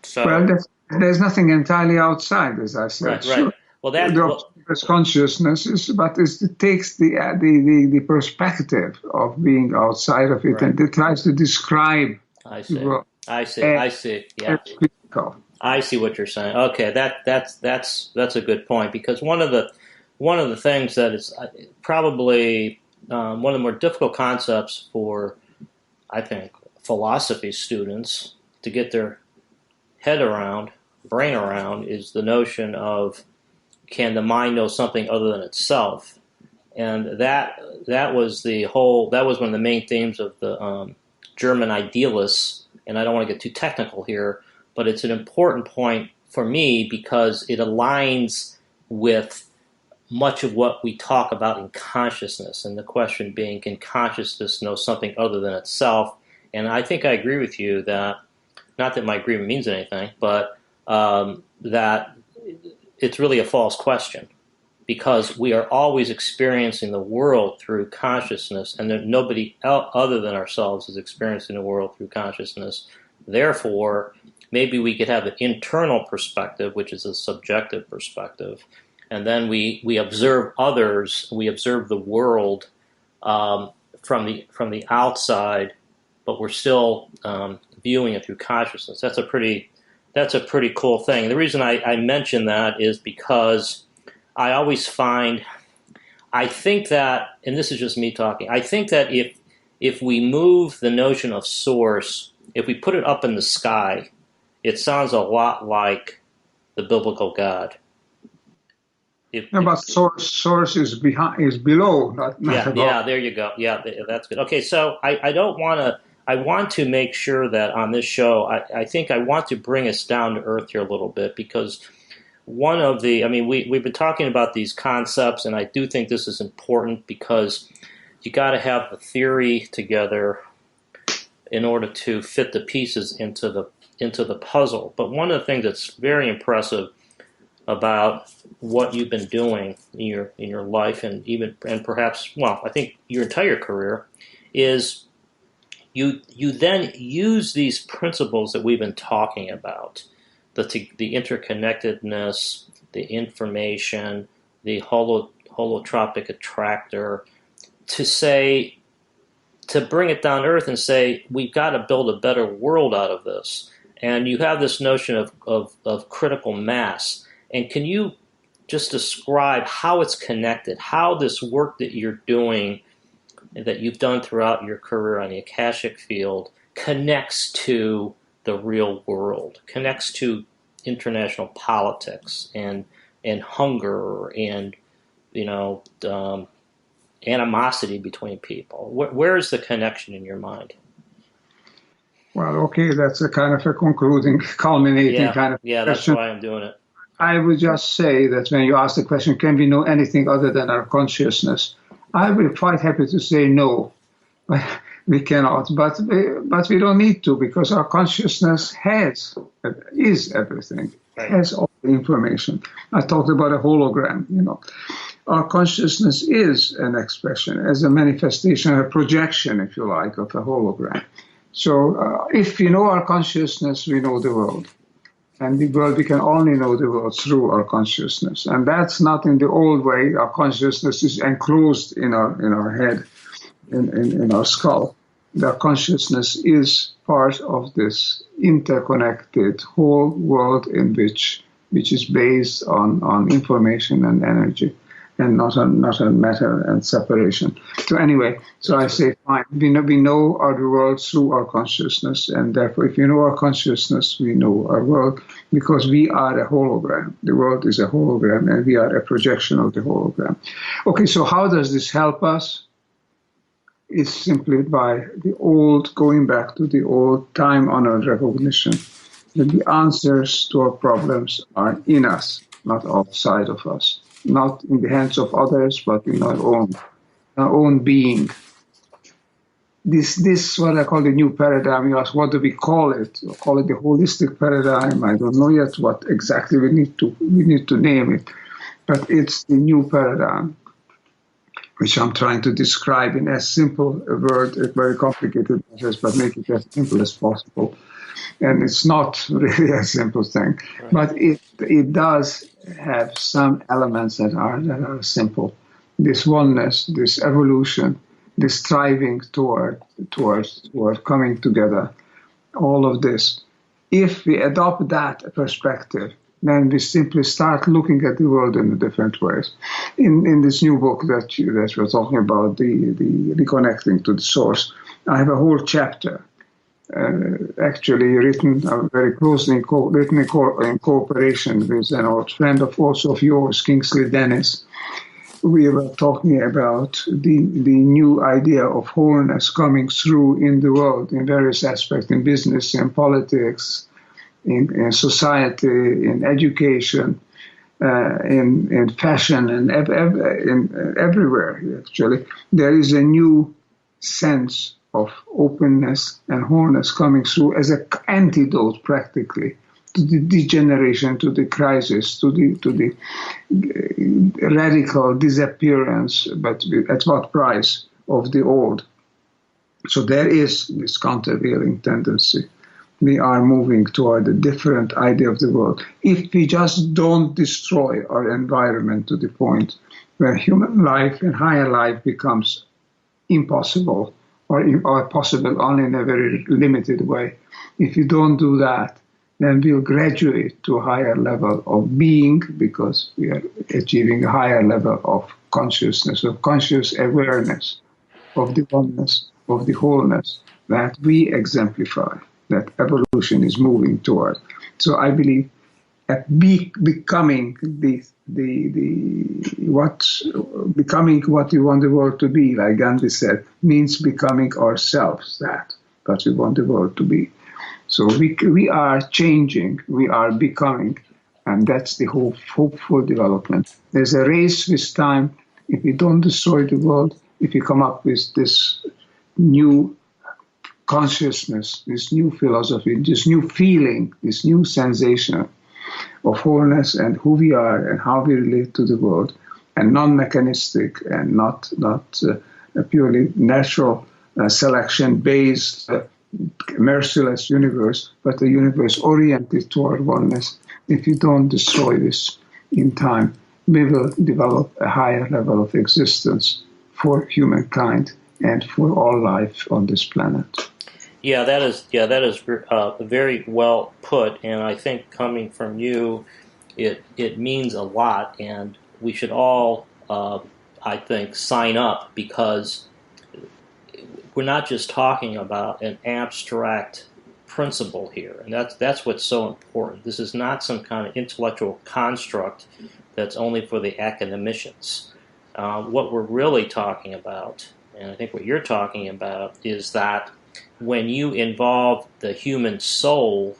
So, well, there's nothing entirely outside, as I said. Right. Sure. Well, the observer's consciousness it takes the perspective of being outside of it, and it tries to describe. I see. Yeah. I see what you're saying. Okay, that's a good point, because one of the things that is probably one of the more difficult concepts for, I think, philosophy students to get their brain around is the notion of, can the mind know something other than itself? And that was one of the main themes of the German idealists. And I don't want to get too technical here, but it's an important point for me because it aligns with much of what we talk about in consciousness, and the question being, can consciousness know something other than itself? And I think I agree with you that, not that my agreement means anything, but that it's really a false question, because we are always experiencing the world through consciousness, and that nobody other than ourselves is experiencing the world through consciousness. Therefore, maybe we could have an internal perspective, which is a subjective perspective, and then we observe others, we observe the world from the outside, but we're still viewing it through consciousness. That's a pretty cool thing. The reason I mention that is because I always find, I think that, and this is just me talking, I think that if we move the notion of source, if we put it up in the sky, it sounds a lot like the biblical God. But source is below, not above. Yeah, there you go. Yeah, that's good. Okay, so I don't want to. I want to make sure that on this show, I think I want to bring us down to earth here a little bit, because one of the, I mean, we've been talking about these concepts, and I do think this is important because you got to have the theory together in order to fit the pieces into the puzzle. But one of the things that's very impressive about what you've been doing in your life, and perhaps, well, I think your entire career, is you then use these principles that we've been talking about, the interconnectedness, the information, the holotropic attractor, to bring it down to earth and say, we've got to build a better world out of this. And you have this notion of critical mass. And can you just describe how it's connected, how this work that you're doing, that you've done throughout your career on the Akashic field, connects to the real world, connects to international politics and hunger and, animosity between people? Where is the connection in your mind? Well, okay, that's a kind of a concluding, culminating kind of question. That's why I'm doing it. I would just say that when you ask the question, can we know anything other than our consciousness? I would be quite happy to say no, we cannot. But we don't need to, because our consciousness is everything, has all the information. I talked about a hologram, Our consciousness is an expression, as a manifestation, a projection, if you like, of a hologram. So if we know our consciousness, we know the world. And the world, we can only know the world through our consciousness. And that's not in the old way. Our consciousness is enclosed in our head, in our skull. Our consciousness is part of this interconnected whole world which is based on information and energy, and not on matter and separation. So anyway, I say, fine, we know our world through our consciousness, and therefore if we know our consciousness, we know our world, because we are a hologram. The world is a hologram, and we are a projection of the hologram. Okay, so how does this help us? It's simply by going back to the old time-honored recognition that the answers to our problems are in us, not outside of us. Not in the hands of others, but in our own being. This what I call the new paradigm. You ask, what do we call it? We call it the holistic paradigm. I don't know yet what exactly we need to name it, but it's the new paradigm, which I'm trying to describe in as simple a word, a very complicated process, but make it as simple as possible. And it's not really a simple thing, but it does have some elements that are simple. This oneness, this evolution, this striving toward coming together, all of this. If we adopt that perspective, then we simply start looking at the world in different ways. In this new book that we're talking about, the Reconnecting to the Source, I have a whole chapter actually written very closely in cooperation with an old friend of yours, Kingsley Dennis. We were talking about the new idea of wholeness coming through in the world in various aspects, in business, in politics, in society, in education, in fashion, and everywhere, actually. There is a new sense of openness and wholeness coming through as an antidote, practically, to the degeneration, to the crisis, to the radical disappearance, but at what price, of the old. So there is this countervailing tendency. We are moving toward a different idea of the world. If we just don't destroy our environment to the point where human life and higher life becomes impossible or possible only in a very limited way. If you don't do that, then we'll graduate to a higher level of being because we are achieving a higher level of consciousness, of conscious awareness of the oneness, of the wholeness that we exemplify, that evolution is moving toward. So I believe becoming becoming what we want the world to be, like Gandhi said, means becoming ourselves, that what we want the world to be. So we are changing, we are becoming, and that's the hopeful development. There's a race with time. If we don't destroy the world, if we come up with this new consciousness, this new philosophy, this new feeling, this new sensation of wholeness and who we are and how we relate to the world, and non-mechanistic and not a purely natural selection-based merciless universe, but a universe oriented toward oneness. If you don't destroy this in time, we will develop a higher level of existence for humankind and for all life on this planet. Yeah, that is very well put, and I think coming from you, it means a lot, and we should all, I think, sign up, because we're not just talking about an abstract principle here, and that's what's so important. This is not some kind of intellectual construct that's only for the academicians. What we're really talking about, and I think what you're talking about, is that when you involve the human soul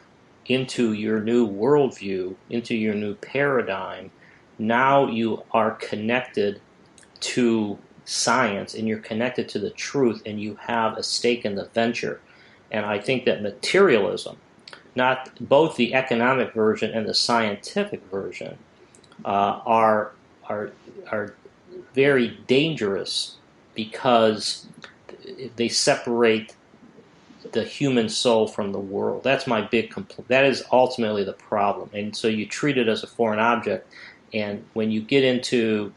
into your new worldview, into your new paradigm, now you are connected to science and you're connected to the truth and you have a stake in the venture. And I think that materialism, not both the economic version and the scientific version, are very dangerous because they separate the human soul from the world. That's my big complaint. That is ultimately the problem. And so you treat it as a foreign object, and when you get into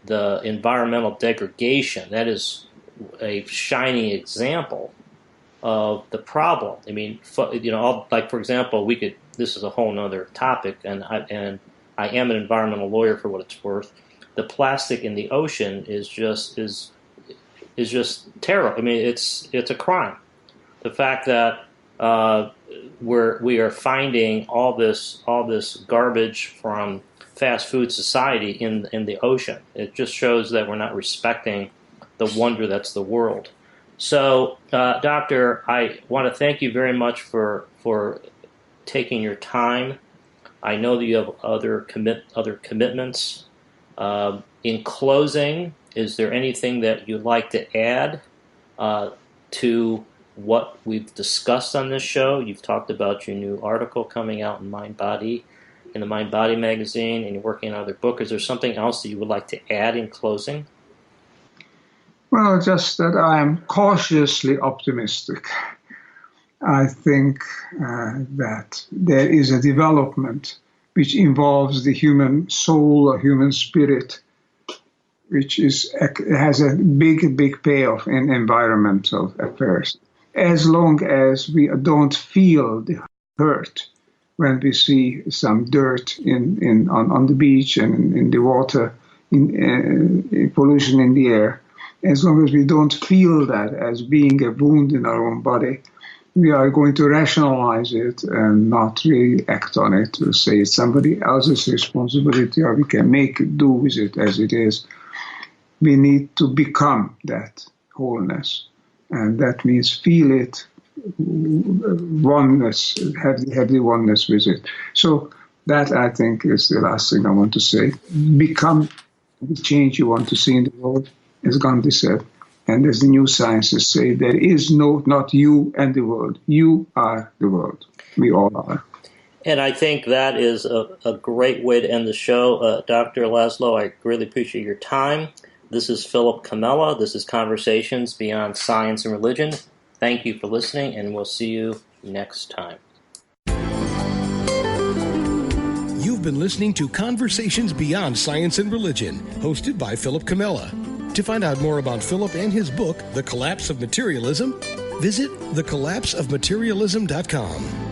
the environmental degradation, that is a shining example of the problem. I mean, like for example, this is a whole other topic, and I am an environmental lawyer for what it's worth. The plastic in the ocean is just terrible. I mean, it's a crime. The fact that we are finding all this garbage from fast food society in the ocean. It just shows that we're not respecting the wonder that's the world. So, Doctor, I want to thank you very much for taking your time. I know that you have other commitments. In closing, is there anything that you'd like to add to what we've discussed on this show? You've talked about your new article coming out in the Mind Body magazine, and you're working on another book. Is there something else that you would like to add in closing? Well, just that I'm cautiously optimistic. I think that there is a development which involves the human soul or human spirit, which has a big payoff in environmental affairs. As long as we don't feel the hurt when we see some dirt on the beach and in the water, in pollution in the air, as long as we don't feel that as being a wound in our own body, we are going to rationalize it and not really act on it, to say it's somebody else's responsibility or we can make do with it as it is. We need to become that wholeness. And that means feel it, oneness, have the oneness with it. So that, I think, is the last thing I want to say. Become the change you want to see in the world, as Gandhi said. And as the new sciences say, there is not you and the world. You are the world. We all are. And I think that is a great way to end the show. Dr. Laszlo, I really appreciate your time. This is Philip Camella. This is Conversations Beyond Science and Religion. Thank you for listening, and we'll see you next time. You've been listening to Conversations Beyond Science and Religion, hosted by Philip Camella. To find out more about Philip and his book, The Collapse of Materialism, visit thecollapseofmaterialism.com.